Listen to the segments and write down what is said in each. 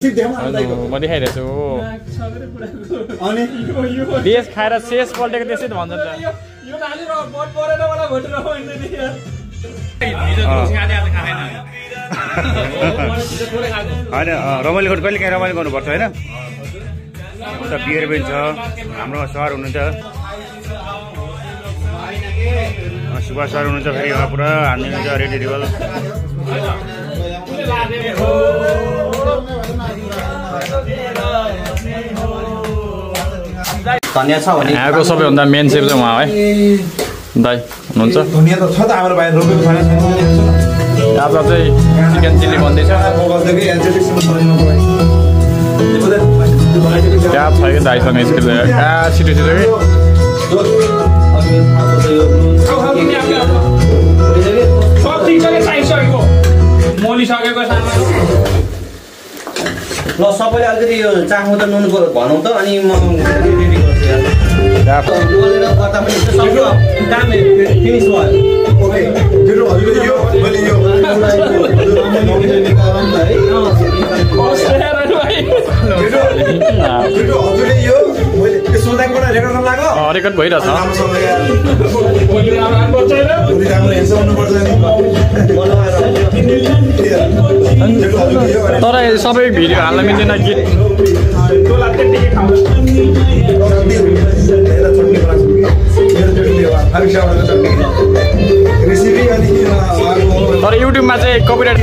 म देखाइरहेको छु देश खाएर शेष पल्टेको त्यसै त भन्छ होइन रमाइलो कहिले काहीँ रमाइलो गर्नुपर्छ होइन उता बियर पनि छ हाम्रो सर हुनुहुन्छ सुभाष सर हुनुहुन्छ फेरि पुरा हाल्नुहुन्छ रेडी टेबल यहाँको सबैभन्दा मेन सेफ चाहिँ उहाँ है दाइ हुनुहुन्छ आज चाहिँ चिकन चिल्ली बन्दैछ क्या छ कि दाइसँग स्किल छिटो छिटो ल सबैले अलिकति यो चाख्नु त नुन भनौँ त अनि म रेडी गर्छु गर्दा पनि सक्यो काम फिनिस भयो ओके जेरो हजुरले यो मैले यो हजुरले यो मैले सोधाकबाट रेकर्ड गर्न लाग्यो रेकर्ड भइरहेछ तर सबै भिडियो हाल्न मिल्दैन गीत तर युट्युबमा चाहिँ कपिराइट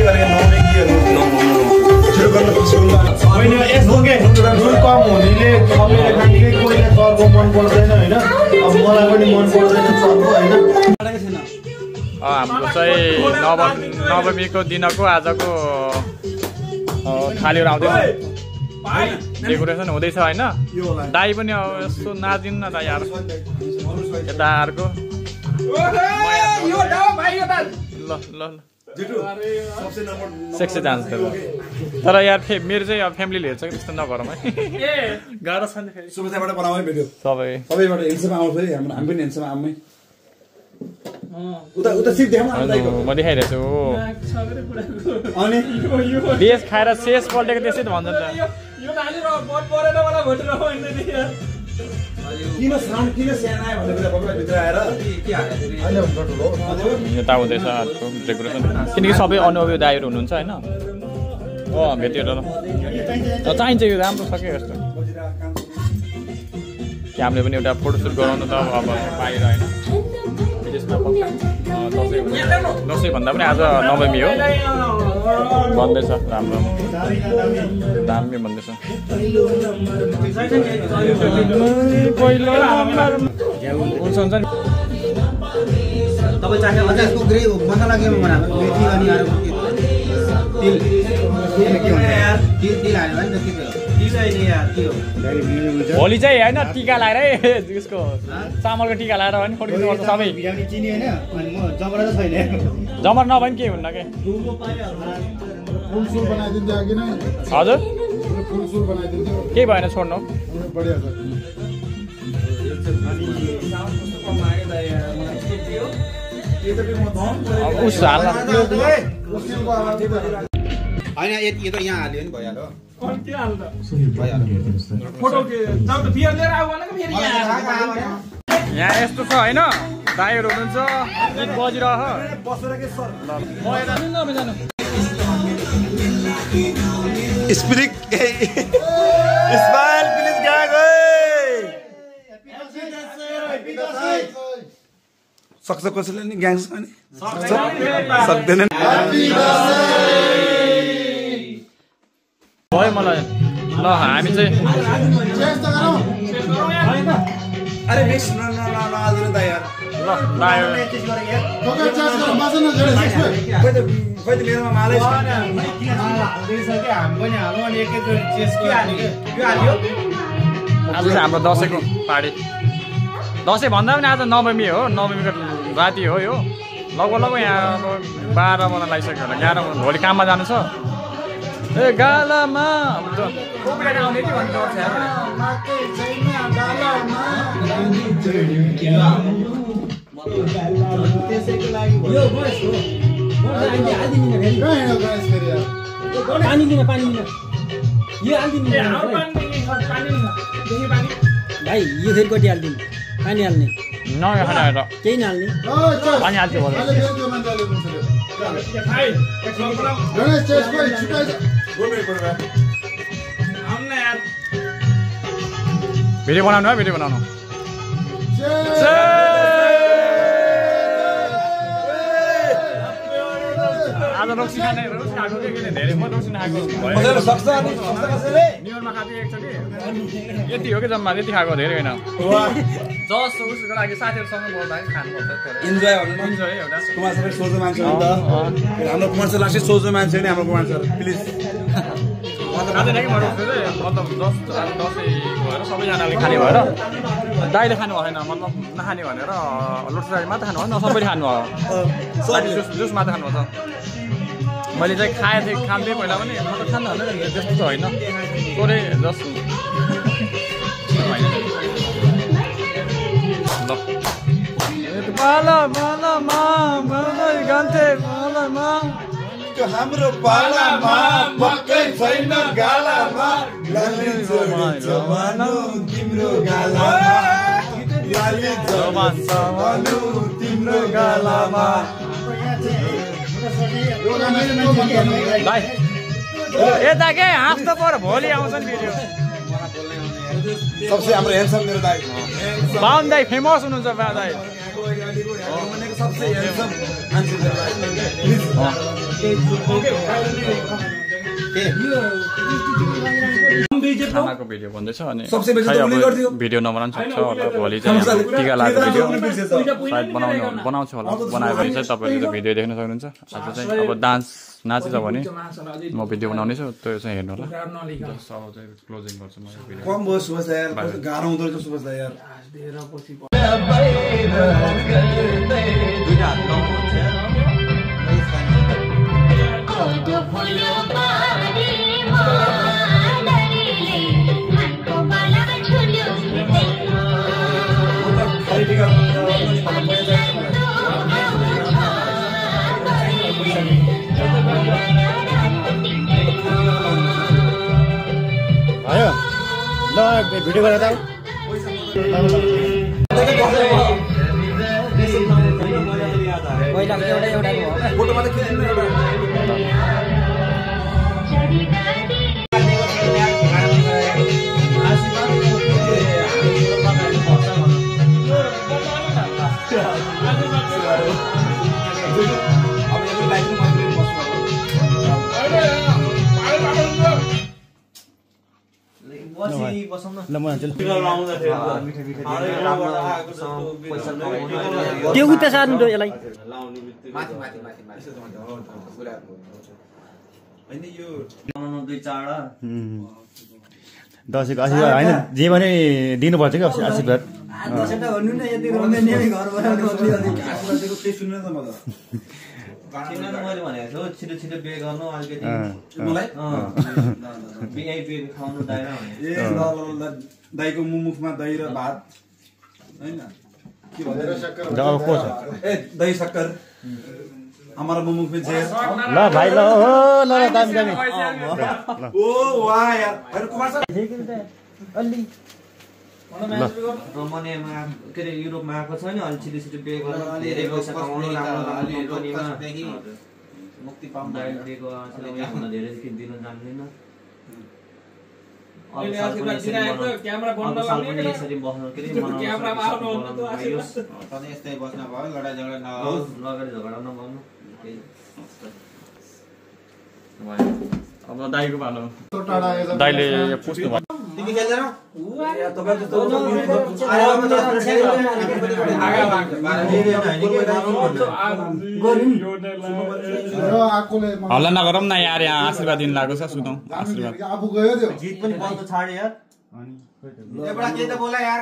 कम हुनेले कोहीलाई चर्को मन पर्दैन होइन मलाई पनि मन पर्दैन चर्को होइन हाम्रो चाहिँ नवमीको दिनको आजको थालीहरू आउँदैछ डेकोरेसन हुँदैछ होइन दाई पनि यसो नाचिदिनु न दाई यार यताहरूको ल ल सेक्सी डान्स तर यार मेरो चाहिँ अब फ्यामिलीले हेर्छ कि त्यस्तो नगरौँ है गाह्रो छ नि फेरि सुविधाबाट बनाउने भिडियो सबैबाट हेन्सम आउँछ है हामी पनि हेन्सम आमै उता उता सिट देखाउन म देखाइरहेको छु देश खाएर शेष पल्टेको त्यसै त भन्छ नि यता हुँदैछ डेकोरेसन किनकि सबै अनुभवी दाइहरू हुनुहुन्छ होइन भेटिएर चाहिन्छ यो राम्रो छ क्या यस्तो हामीले पनि एउटा फोटोसुट गराउनु त अब बाहिर होइन दसैँ भन्दा पनि आज नवमी हो भन्दैछ राम्रो दामी भन्दैछ हुन्छ हुन्छ नि तपाईँ चाख्यो भने यसको ग्रे मसला के बनाएको मेथी अनि तिल तिल हाल्यो भने त के भोलि चाहिँ होइन टिका लगाएर उसको चामलको टिका लगाएर भने फोटो सबै जमर नभए पनि के हुन्न के हजुर केही भएन छोड्नु उस हाल्न होइन यो त यहाँ हाल्यो नि भइहाल्यो यहाँ यस्तो छ होइन दाइहरू हुनुहुन्छ गीत बजिरह सक्छ कसैले नि ग्याङ्स नि सक्दैन भयो मलाई ल हामी चाहिँ अरे मिक्स न त यार ल दाइ खोइ त मेरोमा मालै छ आज चाहिँ हाम्रो दसैँको पार्टी दसैँ भन्दा पनि आज नवमी हो नवमीको राति हो यो लगभग यहाँ अब 12 बजा लागिसक्यो होला 11 बजा भोलि काममा जानु छ ए गालामा यो हाल्दिनु भाइ यो फेरि कति हाल्दिनु पानी हाल्ने नयाँ खाना हेर केही नहाल्ने पानी हाल्छु भयो भिडियो बनाउनु है भिडियो बनाउनु आज रक्सी खाने रक्सी खाएको के धेरै म रक्सी नखाएको न्युयोर्कमा खाएको एकचोटि यति हो कि जम्मा यति खाएको धेरै होइन जस उसको लागि साथीहरूसँग बोल्दाखेरि खानुपर्छ इन्जोय इन्जोय एउटा कुमार सर सोझो मान्छे हो नि त हाम्रो कुमार सर लाग्छ सोझो मान्छे हो नि हाम्रो कुमार सर प्लिज खाँदैन कि म रक्सी चाहिँ मतलब दसैँ भएर सबैजनाले खाने भएर दाइले खानु भएन मतलब नखाने भनेर लुट्सारी मात्र खानु भएन सबैले खानु भयो जुस मात्र खानुपर्छ मैले चाहिँ खाएको थिएँ खान्थेँ पहिला पनि म त खान्न होइन त्यस्तो त होइन थोरै जस्ट हाम्रो पालामा मकै छैन गालामा लाली जवानो तिम्रो गालामा लाली जवानो तिम्रो गालामा भाइ यता के हाँस त पर भोलि आउँछ नि भिडियो सबसे हाम्रो ह्यान्डसम मेरो दाइ बाहुन दाइ फेमस हुनुहुन्छ बा दाइ सबसे ह्यान्डसम मान्छे खानाको भिडियो भन्दैछ अनि सबसे बेसी त उले गर्थ्यो भिडियो नबनाउनु सक्छ होला भोलि चाहिँ टिका लागेको भिडियो सायद बनाउँछु होला बनायो भने चाहिँ तपाईँले त्यो भिडियो देख्न सक्नुहुन्छ आज चाहिँ अब डान्स नाचेछ भने म भिडियो बनाउनेछु त्यो चाहिँ हेर्नु होला जस्ट अब चाहिँ क्लोजिङ गर्छु म यो भिडियो कम भयो सुभाष यार गाह्रो हुँदो रहेछ सुभाष यार आयो ल भिडियो गरेर त पहिलाको एउटाको हो फोटोमा त खिच्नु एउटा ल म हान्छु त्यो उता सार्नु दो यसलाई दसैँको आशीर्वाद होइन जे भने दिनुपर्छ कि आशीर्वाद छिटो छिटो बिहे गर्नु अलिकति खुवाउनु दाइको मुखमा दही र भात होइन के को छ ए दही सक्कर हमारा मुख में छे ल भाइ ल ल दामी दामी ओ वाह यार अरे कुमार सर अलि रोमानियामा के अरे युरोपमा आएको छ नि अलि छिटो छिटो बिहे गर्नु धेरै पैसा कमाउनु राम्रो कम्पनीमा मुक्ति पाउनु दिएको अझै यहाँ धेरै दिन जान्दैन क्यामेरा बन्द गर्ने यसरी बस्नु के अरे क्यामेरामा आउनु भन्नु त आशीर्वाद सधैँ यस्तै बस्न भयो लडाइ झगडा नहोस् लडाइ झगडा नगर्नु अब दाइको भालो दाइले पुस्नु भयो तिमी खेल्दैनौ हल्ला नगरौँ न यार यहाँ आशीर्वाद दिनु लागेको छ सुनौ आशीर्वाद गीत पनि बल्द छाड्यो यार एउटा के त बोला यार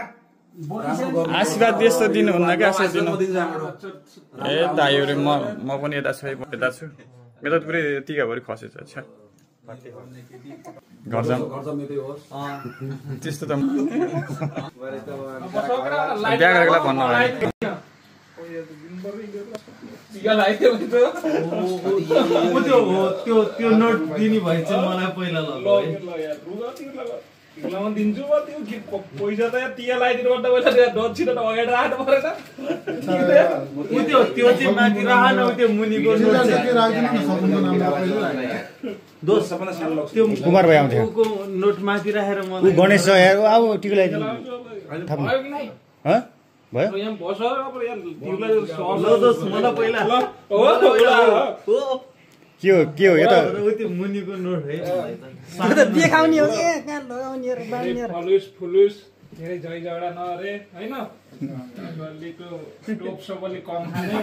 आशीर्वाद यस्तो दिनुहुन्न क्या आशीर्वाद दिनु ए दाइ म पनि यता छु मेरो त पुरै टिकाभरि खसेछ अच्छा घर जाम त्यस्तो त बिहा गरेकोलाई भन्नु टिका लगाइदियो भने त्यो नोट दिने भए चाहिँ मलाई पहिला लगाउन दिन्छु म त्यो पैसा त टिका लगाइदिनु पर्दा पहिला डोछिन अगाडि राख्नु परेन त्यो चाहिँ माथि राख्न त्यो मुनिको नोट त्यो कुमार भाइ आउँथ्यो नोट माथि राखेर मलाई गणेश छ यार अब टिको लगाइदिनु भयो यहाँ बस अब यहाँ तिमीलाई मलाई पहिला के हो यो त त्यो मुनिको नोट है देखाउने हो के कहाँ लगाउने र बाँड्ने र फुलुस धेरै झै झगडा नअरे हैन गल्लीको टोप सबले कम खाने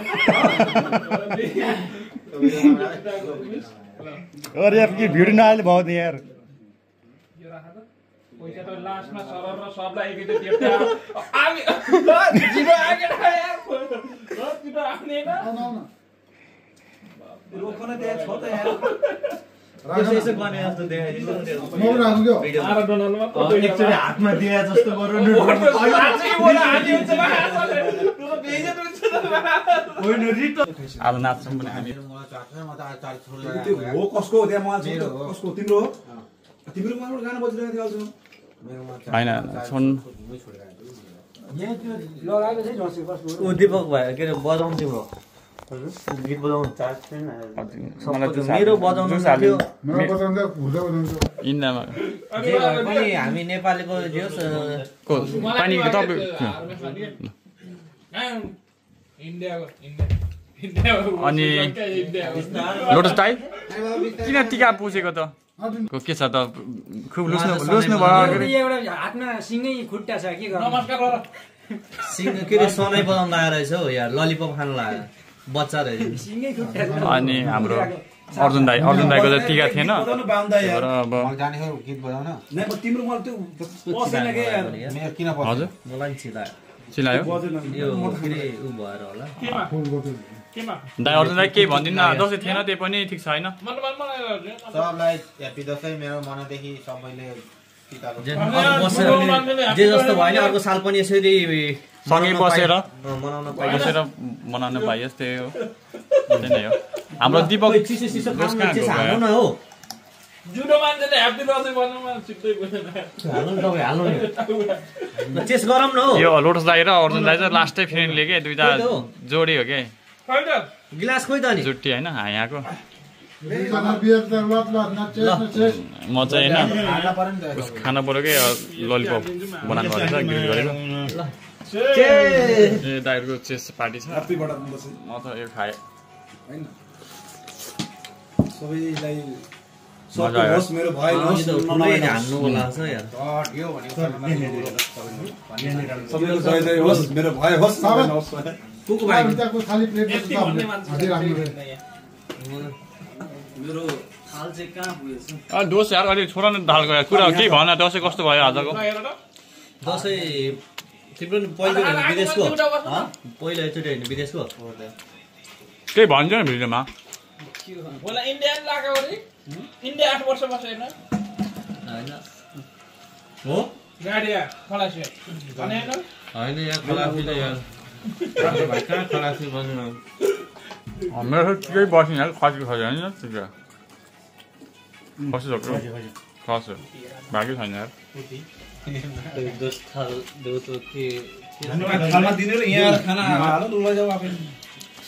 अरे यार के भिडियो नआले भयो नि यार यो राख त पैसा त लास्टमा सरर र सबलाई एकैचोटि तिर्था आमी जिरो आके यार जिरो आउने न रोक्न त्यहाँ छ त यार यसो गर्ने जस्तो देखाइदिनु एकचोटि हातमा दिए जस्तो गरेर आज नाच्छौँ पनि हामी हो कसको हो त्यहाँ मलाई कसको तिम्रो हो तिम्रो मलाई गाना बजिरहेको थियो होइन सुन ऊ दीपक भाइ के अरे बजाउँथ्यो म गीत बजाउनु मेरो बजाउनु थियो इन्डामा जे भए पनि हामी नेपालीको जे होस् पानी तपाईँ अनि लोटस टाई किन टिका पुछेको त के छ त खुब लुस्नु भयो एउटा हातमा सिङै खुट्टा छ के गर्नु सिङ के अरे सनै बजाउनु आएर रहेछ हौ यार ललिपप खानु लाग्यो बच्चा रहेछ सिङै खुट्टा अनि हाम्रो अर्जुन दाईको त टिका थिएन र अब गीत बजाउन नै तिम्रो मलाई त्यो पसेन के यार किन पस्यो हजुर मलाई चिलायो चिलायो यो के अरे उ भएर होला दाई अर्जुन दाई केही भनिदिनु न दसैँ थिएन त्यही पनि ठिक छ होइन सबलाई ह्यापी दसैँ मेरो मनदेखि सबैले जे जस्तो भयो अर्को साल पनि यसरी सँगै बसेर मनाउन पाइयोस् त्यही हो त्यही नै हो हाम्रो दीपक हाल्नु न हो जुडो मान्छेले ह्यापी दसैँ भन्नुमा सिक्दै बुझेन हाल्नु न चेस गरौँ न हो यो लोटस दाई र अर्जुन दाई चाहिँ लास्टै फ्रेन्डले के दुईटा जोडी हो के गिलास खोइ त नि जुट्टी होइन यहाँको म चाहिँ होइन खाना पऱ्यो कि ललिपप बनाउनु परेछ ग्रिल गरेको ए दाइहरूको चेस पार्टी छ म त यो खाएँ सबैलाई मजा आयो मेरो भाइ हान्नु होला छ यार सबैको जय जय होस् मेरो भाइ होस् कुकु भाइ मेरो थाल चाहिँ कहाँ पुगेछ दोष यार अलि छोरा न दाल गयो कुरा केही भन दसैँ कस्तो भयो आजको दसैँ तिम्रो पहिलो विदेशको पहिलो एकचोटि होइन विदेशको केही भन्छ नि भिडियोमा होला इन्डिया लाग्यो अरे इन्डिया 8 वर्ष बसेन होइन हो गाडिया खलासी भने होइन यहाँ खलासी त यार भाइ कहाँ खलासी बस्नु मेरो केही बस्ने यार खसी होइन ठिकै खसी सक्यो खस बाँकी छैन यार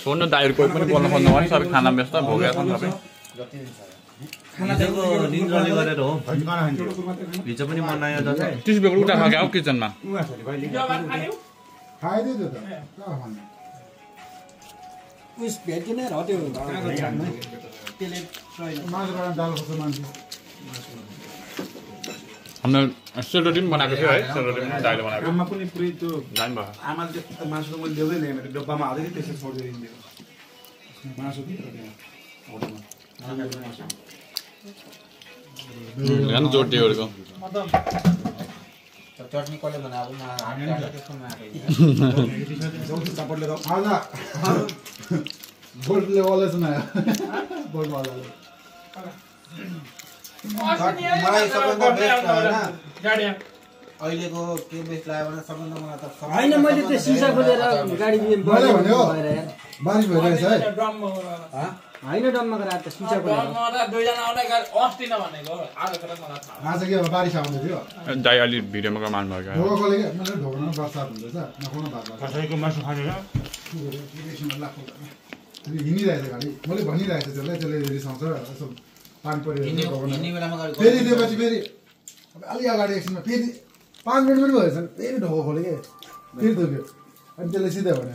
सोध्नु दाइहरू कोही पनि बोल्नु खोज्नु भयो सबै खाना व्यस्त भोगेर छन् सबै निन्द्राले गरेर हो हिजो पनि मनायो दसैँ 30 रुपियाँको उता खाएको आऊ किचनमा उस भेट्यो नै रट्यो त्यसले हाम्रो सेलरोटी पनि बनाएको थियो है सेलरोटी पनि दाइले बनाएको आमा पनि पुरै त्यो जान भयो आमाले त्यो मासु मैले ल्याउँदै ल्याएँ मेरो डब्बामा हाल्दै त्यसै छोडिदिएर दिएको मासु झन् जोडिदिएको चटनी कसले बनाएको चापडले बोर्डले वाला सुनायो बोर्ड वाला मलाई सबैभन्दा बेस्ट होइन गाडिया अहिलेको के बेस लाग्यो भने सबभन्दा मलाई त होइन मैले त्यो सिसा खोलेर गाडी मैले भन्यो बारिश भइरहेछ है होइन डम्माको रात त सिसा खोलेर आज के बारिस आउँदै थियो दाइ अलि भिडियोमा कमाउनु भयो ढोका खोले के मैले ढोकामा बर्सात हुँदैछ नखाउन बात कसैको मासु खाँदैन हिँडिरहेछ गाडी मैले भनिरहेको छु त्यसले रिसाउँछ यसो पानी परिरहेको फेरि दिएपछि फेरि अलि अगाडि एकछिनमा फेरि 5 मिनट पनि भएछ फेरि ढोका खोले के फेरि दुख्यो अनि त्यसले सिधै भने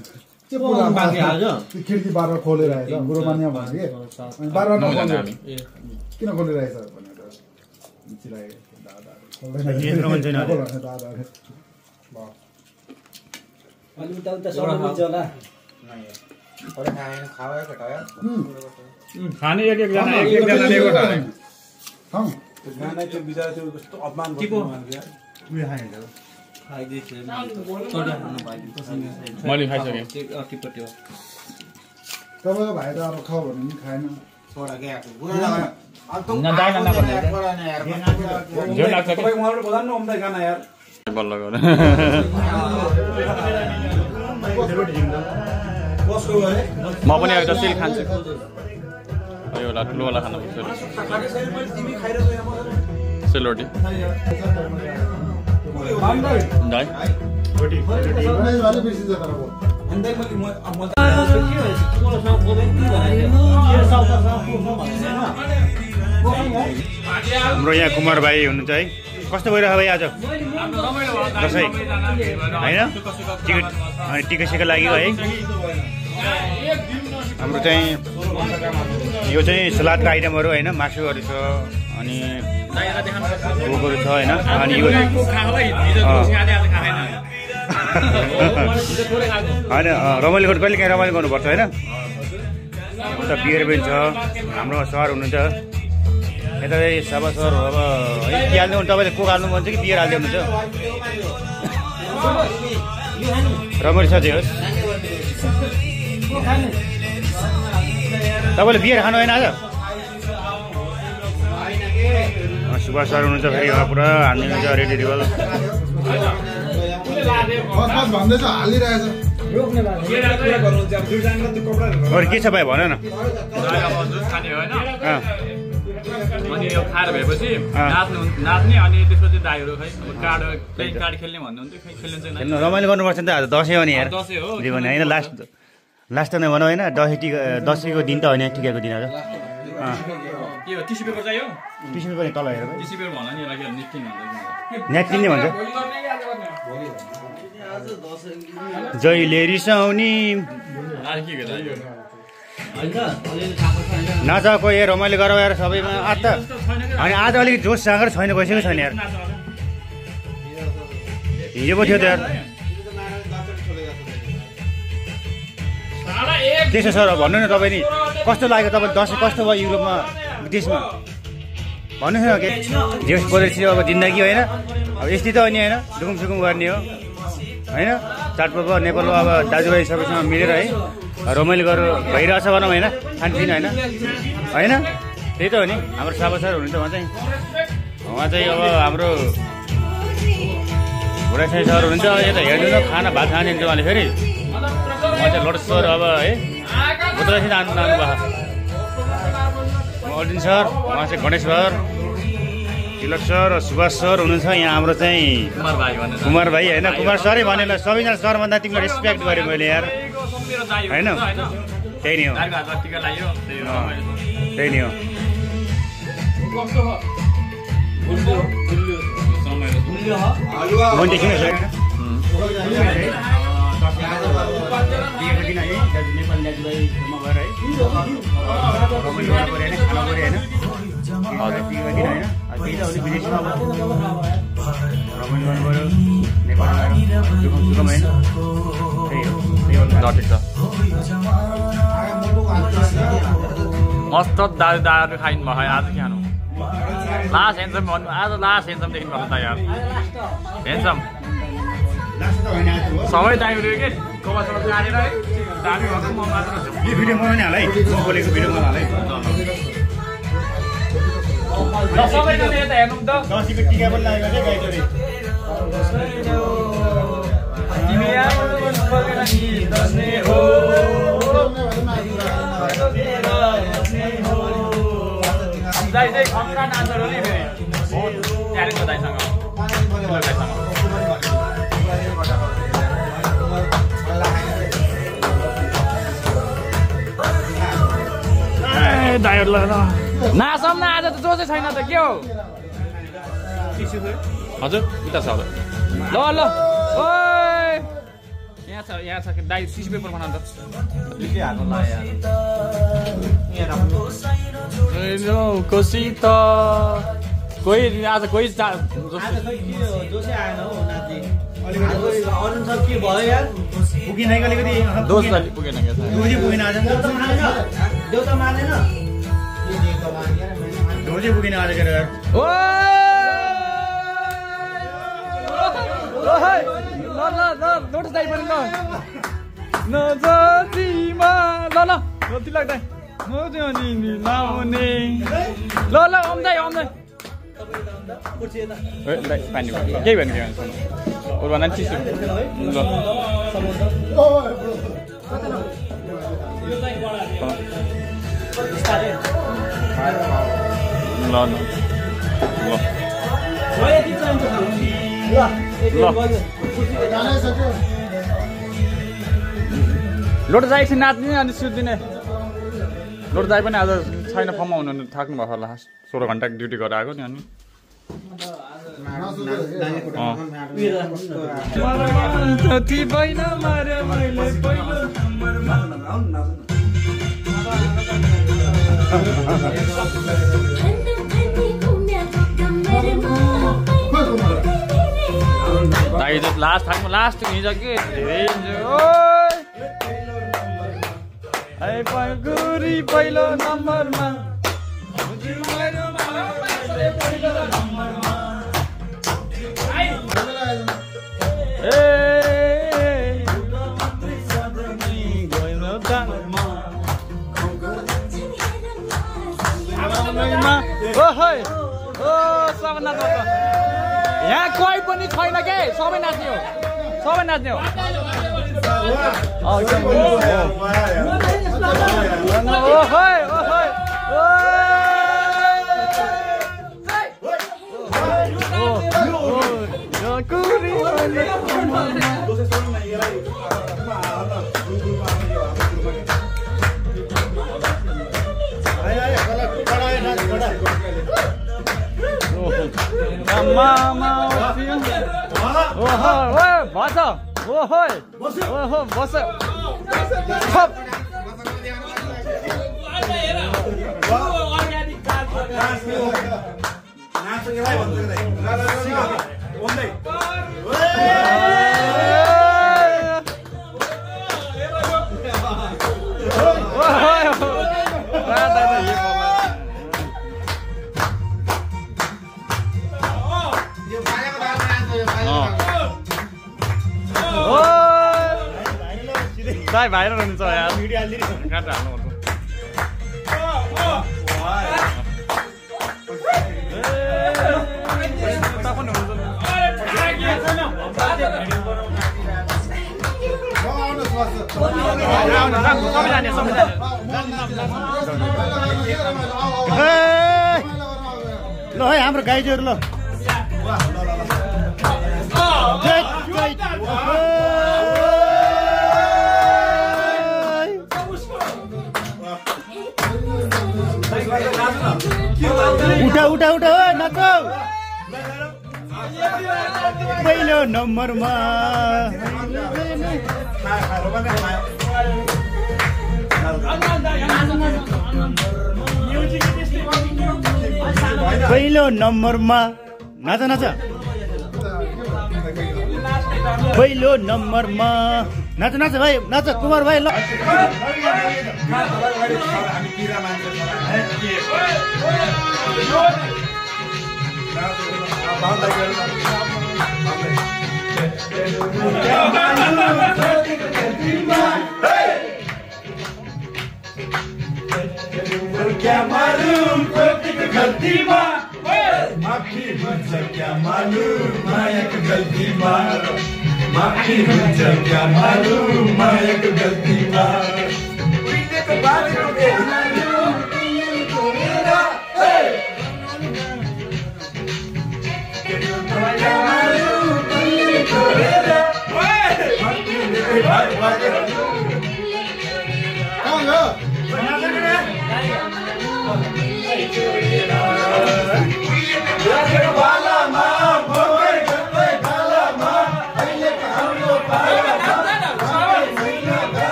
खिड्की बार खोलेर आएछ बुढो मान्या भने कि अनि बार किन खोलिरहेछ भनेर अलि उता सबै बुझ्छ होला खाने एकजनाले एउटा खाउँ गाना त्यो बिचारा त्यो कस्तो अपमान टिपो उयो खाइन्छ मैले खाइसकेँ टिपट्यो तपाईँको भाइ त अब खाऊ भने पनि खाएन छोरा के आएको जो लाग्छ कि उहाँबाट बोला न ओमदाई गाना यार बल्ल गरे कसको गरे म पनि एउटा सिल खान्छु योला ठुलोवाला खानु पर्छ सेलरोटी दाइ हाम्रो यहाँ कुमार भाइ हुनुहुन्छ है कस्तो भइरहेको भाइ आज दसैँ होइन टिकट अनि टिकट लाग्यो है हाम्रो चाहिँ यो चाहिँ सलादको आइटमहरू होइन मासुहरू छ अनि भोकहरू छ होइन अनि यो होइन रमाइलो गर्नु कहिले काहीँ रमाइलो गर्नुपर्छ होइन उता बियर पनि छ हाम्रो सर हुनुहुन्छ यता चाहिँ सभा सर अब है के हाल्नु तपाईँले कोक हाल्नु मन छ कि बियर हाल्दै हुनुहुन्छ रमाइलो छ जे होस् तपाईँले बियर खानु होइन आज सुभाष सर हुनुहुन्छ फेरि पुरा हाल्नुहुन्छ रेडी टेबल भन्दैछ हालिरहेछ अरू के छ भाइ भन न अनि यो खाएर भएपछि नाच्ने अनि त्यसपछि दाइहरू खै कार्ड खेल्ने भन्नुहुन्थ्यो खै खेल्नुहुन्छ रमाइलो गर्नुपर्छ नि त आज दसैँ हो नि यार दसैँ हो जीवन होइन लास्ट त भनौँ होइन दसैँको दिन त होइन टिकाको दिन आज के हो टिस्यु पेपर चाहियो टिस्यु पेपर तल हेर टिस्यु पेपर भन नि यसलाई निफ्टिङ भन्छ न्याप्किन नै भन्छ जहिले रिसाउने आज के गर्दा यो नाचको यार रमाइलो गरौँ यार सबैमा आज त अनि आज अलिक जोस जाँगर छैन गइसकेको छैन यार हिजो पो थियो त यार त्यसो सर भन्नु न तपाईँ नि कस्तो लाग्यो तपाईँ दसैँ कस्तो भयो युरोपमा विदेशमा भन्नुहोस् न के जेस बोलेपछि अब जिन्दगी होइन अब यस्तै त होइन होइन दुखुम सुकुम गर्ने हो होइन चाडपर्व नेपालमा अब दाजुभाइ सबैसँग मिलेर है रमाइलो गरेर भइरहेछ भनौँ होइन खानपिन होइन होइन त्यही त हो नि हाम्रो साबा सर हुनुहुन्छ उहाँ चाहिँ अब हाम्रो भुरासाई सर हुनुहुन्छ यता हेर्नु न खाना भात खाने उहाँले फेरि उहाँ चाहिँ लड सर अब है बुद्ध जानु भएको अर्जुन सर उहाँ चाहिँ गणेश सर तिलक सर सुभाष सर हुनुहुन्छ यहाँ हाम्रो चाहिँ कुमार भाइ होइन कुमार सरै भनेर सबैजना सर भन्दा तिमीलाई रेस्पेक्ट गरेँ मैले यार होइन त्यही नै हो त्यही नै हो नेपाली दाजुभाइमा गएर है रमाइलो गर्नु पऱ्यो होइन खानु पऱ्यो होइन विदेशमा अब रमाइलो गर्नु पऱ्यो नेपालमा दुखम सुखम होइन त्यही हो ठिक छ मस्त दारू खाइनु भयो आज खानु लास्ट हेन्सम भन्नु आज लास्ट हेन्सम देख्नु भएको त यार हेन्सम सबै टाइमहरू के कपासमा काटेर है दामी भएको म मात्र यो भिडियो बनाउने हाल है म बोलेको भिडियो बनाउनु हाल है सबैजना यता हेर्नु त दसैँको टिका पनि लाग्यो क्या गाइडले तिमी हो दाइ चाहिँ खतरा डान्सर हो नि फेरि बहुत ट्यालेन्ट छ दाइसँग दाइहरुलाई ल नासम न आज त जो चाहिँ छैन त के हो हजुर उता छ ल ल ओइ यहाँ छ दाइ टिस्यु पेपर बनाउनु त कोसी त कोही आज कोही अरुण सब के भयो यार पुगिन अलिकति दोष पुगेन क्या पुगिन आज देउता मानेन ढोली पुगिन आज के नोटिस दाइ पनि ल नजतिमा ल गल्ती लाग्दै लाउने ल आउँदै पानी केही भन्नु के भन्छ अरू भन्दा नि चिसो लोट जाइ एकछिन नाच्ने अनि सुत्दिने लोट जाइ पनि आज छैन फर्ममा हुनु थाक्नु भएको होला 16 घन्टा ड्युटी गरेर आएको नि अनि लास्ट थाक्नु लास्ट हिजो के धेरै पहिलो नम्बरमा यहाँ कोही पनि छैन के सबै नाच्ने हो दाइ भाइरल हुन्छ यार भिडियो हाल्दिनु काट्नु हाल्नु ल है हाम्रो गाइजहरु ल उठा नाचौ पहिलो नम्बरमा पहिलो नम्बरमा नाच पहिलो नम्बरमा नाच भाइ नाच कुमार भाइ ल क्या मालूम माफी हुन्छ क्या मालुम मायाको गल्तीमा माफी हुन्छ क्या मालुम मायाको गल्तीमा उहिलेको बाटो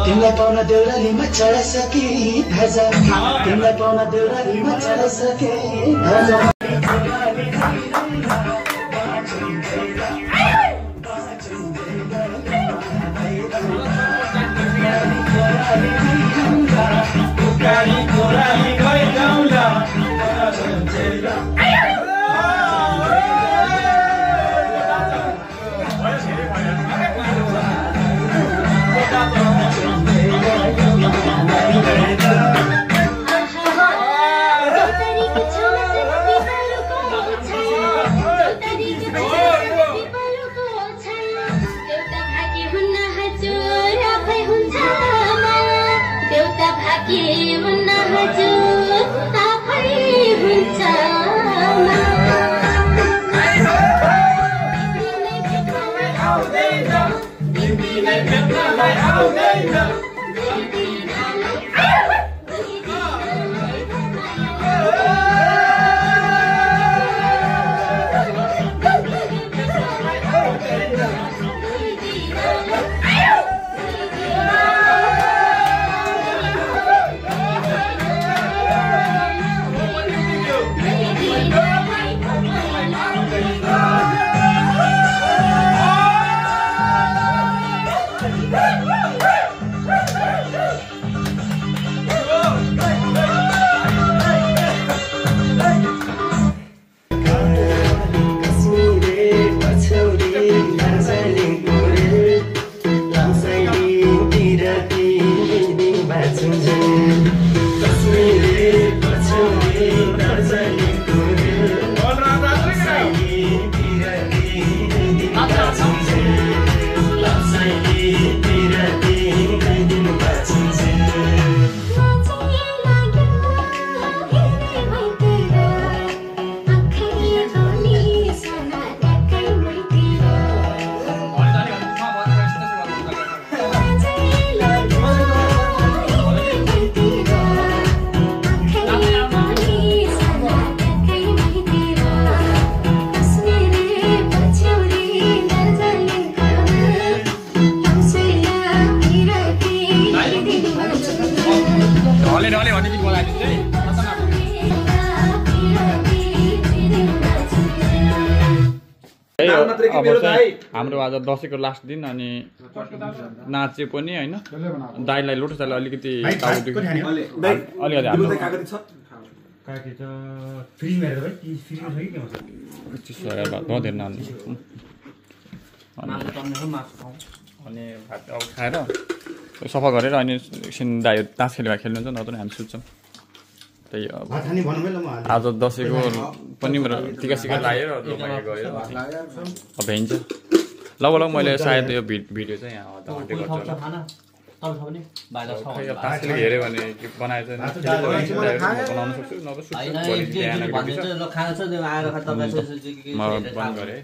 तिमीलाई पाउन देउरालीमा चढाइसके ध्वजा तिमीलाई पाउन देउरालीमा चढाइसके ध्वजा ढले ढले भन्ने गीत बजाइदिन्छ है हाम्रो आज दसैँको लास्ट दिन अनि नाच्यो पनि होइन दाइलाई लोटस दाइलाई अलिकति अनि भात अब खाएर सफा गरेर अनि एकछिन दाइ तास खेलेर खेल्नुहुन्छ नत्र हामी सुत्छौँ त्यही अब आज दसैँको पनि मेरो टिका सिका लगाएर गयो अब भ्याइन्छ लगभग मैले सायद यो भिडियो चाहिँ यहाँ आधा घन्टे गर्छु तास खेल हेऱ्यो भने बनाएर बनाउनु सक्छु नभए म बन्द गरेँ